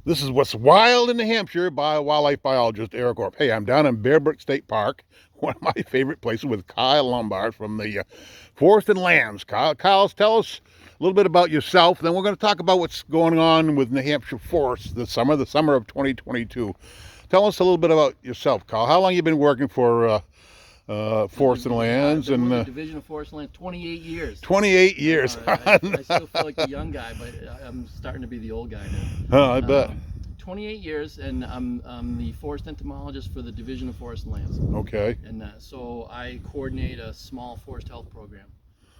This is What's Wild in New Hampshire by wildlife biologist Eric Orp. Hey, I'm down in Bear Brook State Park, one of my favorite places, with Kyle Lombard from the Forest and Lands. Kyle, tell us a little bit about yourself. Then we're going to talk about what's going on with New Hampshire forests this summer, the summer of 2022. Tell us a little bit about yourself, Kyle. How long have you been working for Forest and Lands? I've been with the Division of Forest and Land 28 years. 28 years. I still feel like the young guy, but I'm starting to be the old guy now. I bet. 28 years, and I'm the forest entomologist for the Division of Forest and Lands. Okay. And so I coordinate a small forest health program.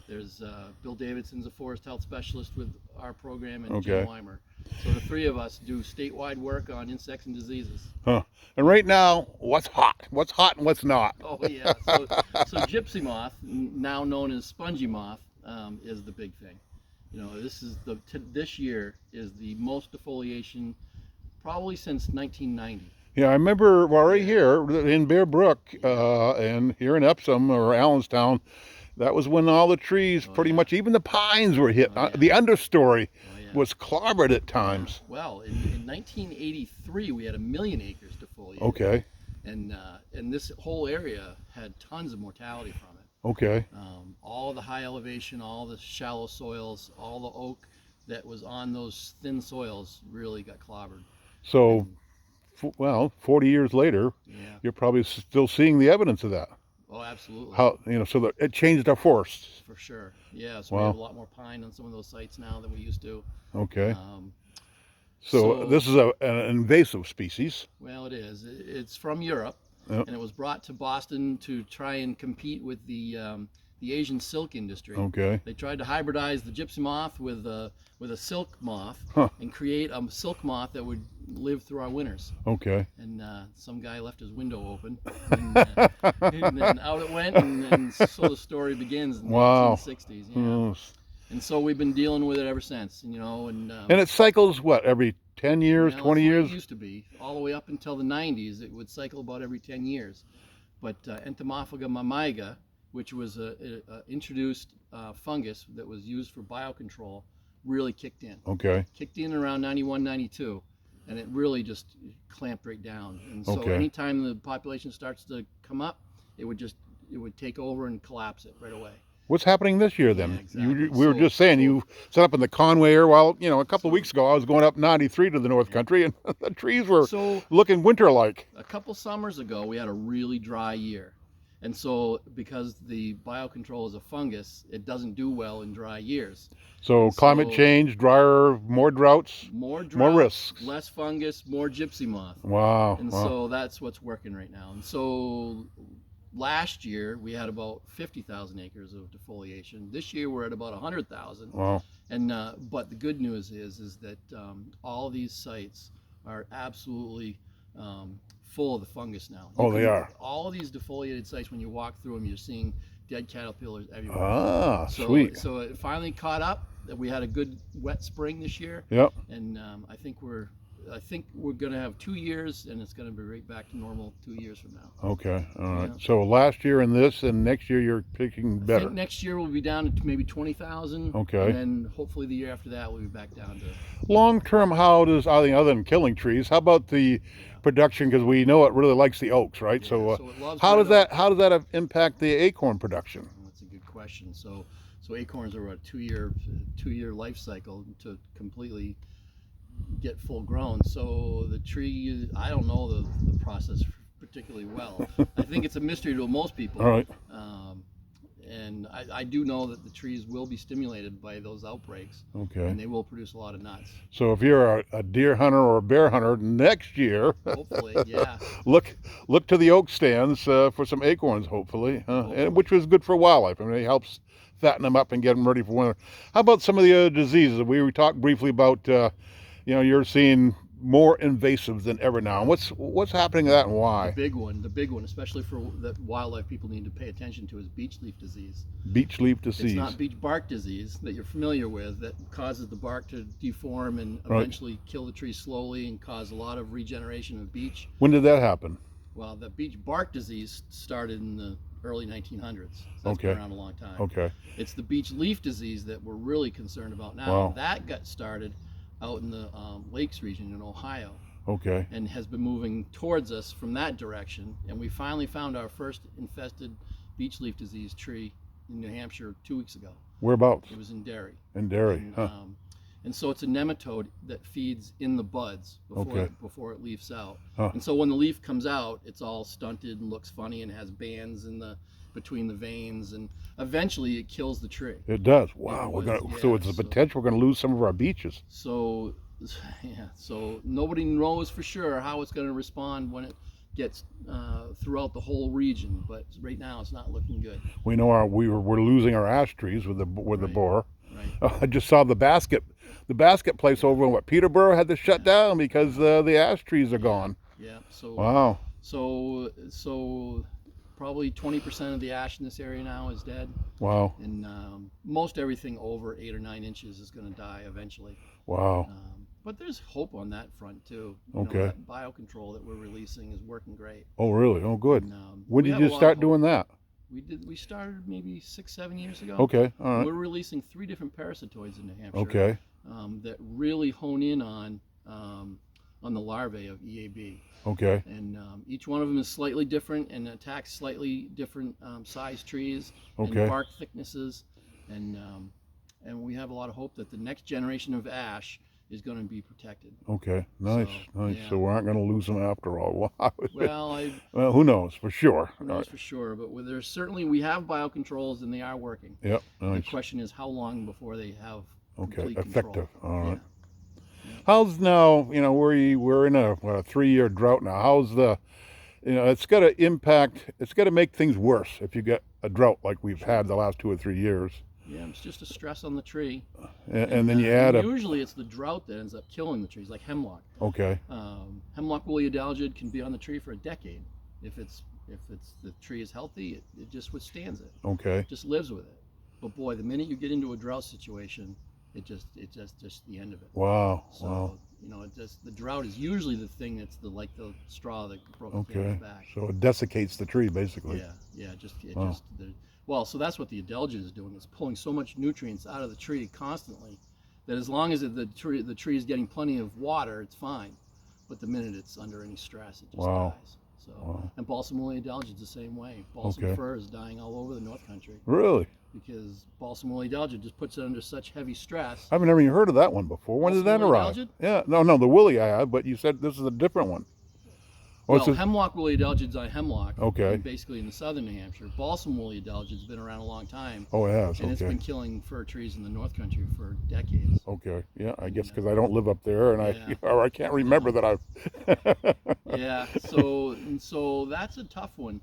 There's Bill Davidson's a forest health specialist with our program, and Jim Weimer. So the three of us do statewide work on insects and diseases. Huh. And right now, what's hot? What's hot and what's not? Oh yeah. So gypsy moth, now known as spongy moth, is the big thing. You know, this year is the most defoliation probably since 1990. Yeah, I remember right here in Bear Brook and here in Epsom or Allenstown, that was when all the trees, pretty much, even the pines were hit. The understory was clobbered at times. Well, in 1983, we had 1 million acres defoliated. Okay. And this whole area had tons of mortality from it. Okay. All the high elevation, all the shallow soils, all the oak that was on those thin soils really got clobbered. So, well, 40 years later, you're probably still seeing the evidence of that. Oh, absolutely. How, so that it changed our forests. For sure. Yeah, so we have a lot more pine on some of those sites now than we used to. Okay. So this is an invasive species. Well, it is. It's from Europe, and it was brought to Boston to try and compete with the Asian silk industry. Okay. They tried to hybridize the gypsy moth with a silk moth and create a silk moth that would live through our winters. Okay. And some guy left his window open, and then out it went, and so the story begins in the 1960s. Yeah. And so we've been dealing with it ever since, And it cycles what, every 10 years, 20 years? It used to be all the way up until the 90s. It would cycle about every 10 years. But Entomophaga mamiga, which was a introduced fungus that was used for biocontrol, really kicked in. Okay. Kicked in around 91, 92, and it really just clamped right down. And so anytime the population starts to come up, it would take over and collapse it right away. What's happening this year then? Yeah, exactly. We were just saying you set up in the Conway area. Well, a couple of weeks ago I was going up 93 to the North Country, and the trees were looking winter-like. A couple summers ago we had a really dry year. And so because the biocontrol is a fungus, it doesn't do well in dry years. So climate change, drier, more droughts, more risks. Less fungus, more gypsy moth. Wow. And so that's what's working right now. And so last year we had about 50,000 acres of defoliation. This year we're at about 100,000. Wow. And but the good news is that all these sites are absolutely full of the fungus now. They are. All of these defoliated sites, when you walk through them, you're seeing dead caterpillars everywhere. Ah, sweet. So it finally caught up. We had a good wet spring this year. Yep. And I think we're going to have 2 years, and it's going to be right back to normal 2 years from now. Okay. All right. Yeah. So last year and this, and next year you're picking better. I think next year we'll be down to maybe 20,000. Okay. And then hopefully the year after that we'll be back down to. Long term, how does, I think, other than killing trees, how about the production? Because we know it really likes the oaks, right? Yeah, so it loves how does that impact the acorn production? Well, that's a good question. So acorns are a two-year life cycle to completely get full grown. So the tree, I don't know the process particularly well. I think it's a mystery to most people. All right. And I do know that the trees will be stimulated by those outbreaks. Okay. And they will produce a lot of nuts. So if you're a deer hunter or a bear hunter next year, hopefully, yeah, look to the oak stands for some acorns, hopefully, and which was good for wildlife. I mean, it helps fatten them up and get them ready for winter. How about some of the other diseases? We talked briefly about, you're seeing more invasives than ever now. What's happening to that and why? The big one, especially for that wildlife people need to pay attention to, is beech leaf disease. Beech leaf disease. It's not beech bark disease that you're familiar with that causes the bark to deform and eventually kill the tree slowly and cause a lot of regeneration of beech. When did that happen? Well, the beech bark disease started in the early 1900s. So that's been around a long time. Okay. It's the beech leaf disease that we're really concerned about now. Wow. That got started out in the Lakes region in Ohio, Okay. and has been moving towards us from that direction. And we finally found our first infested beech leaf disease tree in New Hampshire 2 weeks ago. Whereabouts? It was in Derry. In Derry. And, Huh. and so it's a nematode that feeds in the buds before, Okay. before it leaves out. Huh. And so when the leaf comes out, it's all stunted and looks funny and has bands in the between the veins, and eventually it kills the tree. It does. Wow. was, So it's yeah, a so- potential we're gonna lose some of our beaches. So, yeah, so nobody knows for sure how it's going to respond when it gets throughout the whole region. But right now, it's not looking good. We know we're losing our ash trees with the Right. borer. Right. I just saw the basket place over in Peterborough had to shut down because the ash trees are gone. Yeah. So. Wow. So probably 20% of the ash in this area now is dead, Wow. and most everything over 8 or 9 inches is going to die eventually. Wow. But there's hope on that front too. You Okay. know, that biocontrol that we're releasing is working great. Oh, really? Oh, good. And, When we did have you a lot start of hope. doing that? We started maybe 6-7 years ago. Okay. All And right. we're releasing 3 different parasitoids in New Hampshire. Okay. That really hone in on the larvae of EAB, Okay. and each one of them is slightly different and attacks slightly different size trees Okay. and bark thicknesses, and we have a lot of hope that the next generation of ash is going to be protected. Okay. Nice. So, Nice. yeah. So we aren't going to lose them after all. Wow. Well, Well, who knows for sure. who knows for sure, but there's certainly we have biocontrols and they are working. Yep. The Nice. question is how long before they have Okay. complete Effective. control. All right. Yeah. How's now? You know, we're in a 3-year drought now. How's the? It's got to impact. It's got to make things worse if you get a drought like we've had the last 2 or 3 years. Yeah, it's just a stress on the tree. And then you add a. Usually it's the drought that ends up killing the trees, like hemlock. Okay. Hemlock woolly adelgid can be on the tree for a decade. If the tree is healthy, it just withstands it. Okay. It just lives with it. But boy, the minute you get into a drought situation, it's just the end of it. Wow. So Wow. the drought is usually the thing that's the straw that broke the Okay. camel's back. So it desiccates the tree basically. Yeah, Wow. well, so that's what the Adelgid is doing. It's pulling so much nutrients out of the tree constantly that as long as the tree is getting plenty of water, it's fine. But the minute it's under any stress, it just Wow. dies. So, Wow. and balsam woolly adelgid's the same way. Balsam Okay. fir is dying all over the North Country Really? because balsam woolly adelgid just puts it under such heavy stress. I've never even heard of that one before. When did that Balsam woolly arrive? adelgid? Yeah. No, the woolly I have, but you said this is a different one. Well, it's a- hemlock woolly adelgid's on hemlock. Okay. Basically in the southern New Hampshire. Balsam woolly adelgid's been around a long time. Oh, it has. And it's Okay. been killing fir trees in the North Country for decades. Okay. Yeah, I guess because I don't live up there, and Yeah. or I can't remember that I've. Yeah, so that's a tough one.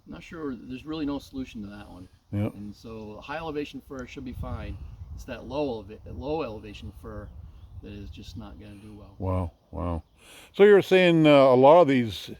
Not sure. There's really no solution to that one. Yeah. And so high elevation fir should be fine. It's that low elevation fir that is just not going to do well. Wow. Wow. So you're saying a lot of these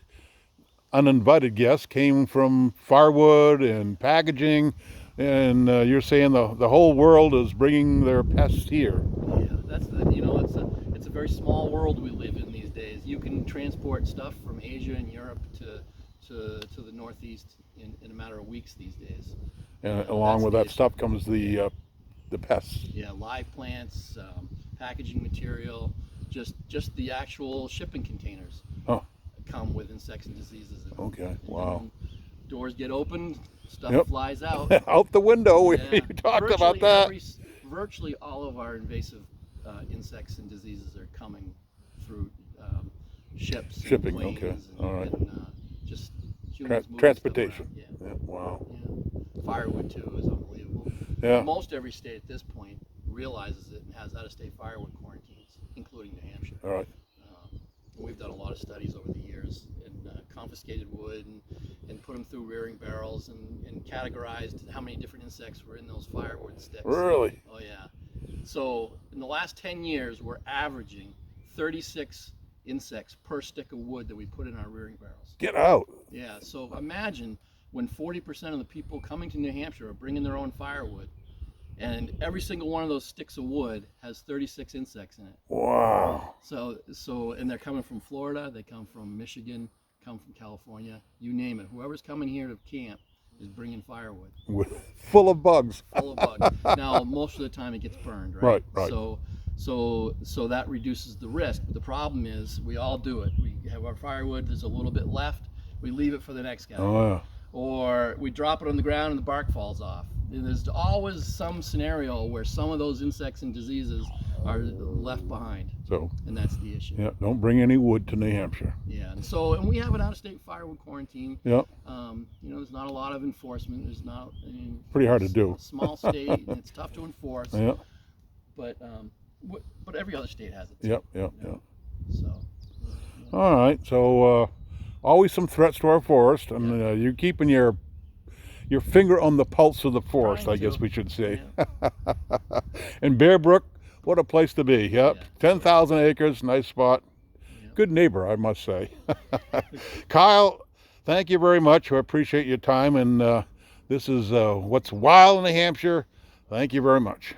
uninvited guests came from firewood and packaging, and you're saying the whole world is bringing their pests here. Yeah, that's it's a very small world we live in these days. You can transport stuff from Asia and Europe to the Northeast in a matter of weeks these days. And along That's with the that issue. stuff comes the pests. Yeah, live plants, packaging material, just the actual shipping containers Oh. come with insects and diseases in them. Okay. And Wow. then doors get opened, stuff Yep. flies out. Out the window. We Yeah. talked about that. Virtually all of our invasive insects and diseases are coming through ships, Shipping, and okay. planes, and, All right. and just humans moving Transportation. stuff around. Yeah, wow. Yeah. Firewood too is unbelievable. Yeah. Most every state at this point realizes it and has out-of-state firewood quarantines, including New Hampshire. All right. We've done a lot of studies over the years and confiscated wood and put them through rearing barrels and categorized how many different insects were in those firewood sticks. Really? Oh yeah. So in the last 10 years, we're averaging 36 insects per stick of wood that we put in our rearing barrels. Get out. Yeah, so imagine when 40% of the people coming to New Hampshire are bringing their own firewood, and every single one of those sticks of wood has 36 insects in it. Wow. So, and they're coming from Florida, they come from Michigan, come from California, you name it. Whoever's coming here to camp is bringing firewood. Full of bugs. Full of bugs. Now, most of the time it gets burned, right? Right. So So that reduces the risk. But the problem is we all do it. We have our firewood, there's a little bit left, we leave it for the next guy. Oh, yeah. Or we drop it on the ground and the bark falls off. And there's always some scenario where some of those insects and diseases are left behind. So, And that's the issue. yeah, don't bring any wood to New Hampshire. Yeah, and we have an out-of-state firewood quarantine. Yep. You know, there's not a lot of enforcement. There's not. I mean, Pretty hard to it's do. a small state, and it's tough to enforce. Yeah. But every other state has it. Too, Yep. you know? So. All right. So always some threats to our forest, and you're keeping your finger on the pulse of the forest, Trying I guess to. we should say. Yeah. And Bear Brook, what a place to be. Yep. Yeah. 10,000 acres, nice spot. Yeah. Good neighbor, I must say. Kyle, thank you very much. I appreciate your time, and this is What's Wild in New Hampshire. Thank you very much.